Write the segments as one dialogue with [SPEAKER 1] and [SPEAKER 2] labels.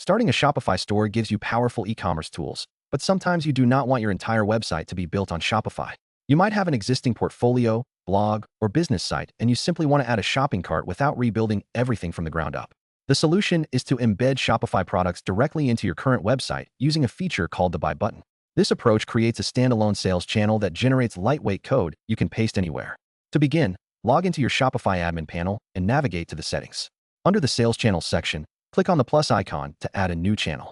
[SPEAKER 1] Starting a Shopify store gives you powerful e-commerce tools, but sometimes you do not want your entire website to be built on Shopify. You might have an existing portfolio, blog, or business site, and you simply want to add a shopping cart without rebuilding everything from the ground up. The solution is to embed Shopify products directly into your current website using a feature called the Buy button. This approach creates a standalone sales channel that generates lightweight code you can paste anywhere. To begin, log into your Shopify admin panel and navigate to the settings. Under the Sales Channels section, click on the plus icon to add a new channel.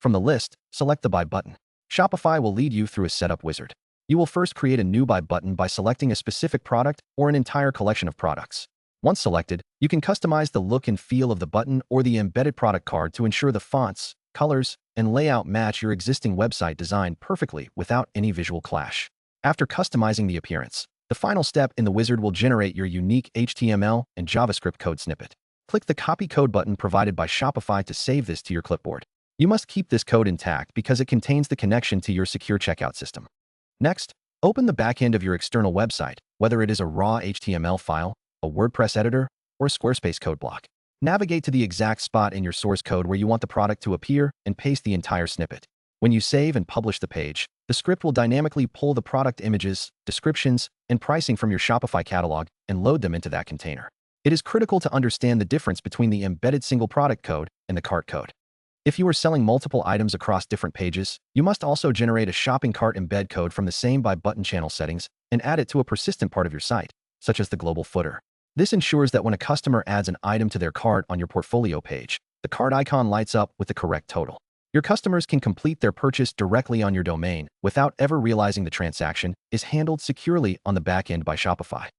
[SPEAKER 1] From the list, select the Buy button. Shopify will lead you through a setup wizard. You will first create a new Buy button by selecting a specific product or an entire collection of products. Once selected, you can customize the look and feel of the button or the embedded product card to ensure the fonts, colors, and layout match your existing website design perfectly without any visual clash. After customizing the appearance, the final step in the wizard will generate your unique HTML and JavaScript code snippet. Click the Copy Code button provided by Shopify to save this to your clipboard. You must keep this code intact because it contains the connection to your secure checkout system. Next, open the backend of your external website, whether it is a raw HTML file, a WordPress editor, or a Squarespace code block. Navigate to the exact spot in your source code where you want the product to appear and paste the entire snippet. When you save and publish the page, the script will dynamically pull the product images, descriptions, and pricing from your Shopify catalog and load them into that container. It is critical to understand the difference between the embedded single product code and the cart code. If you are selling multiple items across different pages, you must also generate a shopping cart embed code from the same Buy button channel settings and add it to a persistent part of your site, such as the global footer. This ensures that when a customer adds an item to their cart on your portfolio page, the cart icon lights up with the correct total. Your customers can complete their purchase directly on your domain without ever realizing the transaction is handled securely on the back end by Shopify.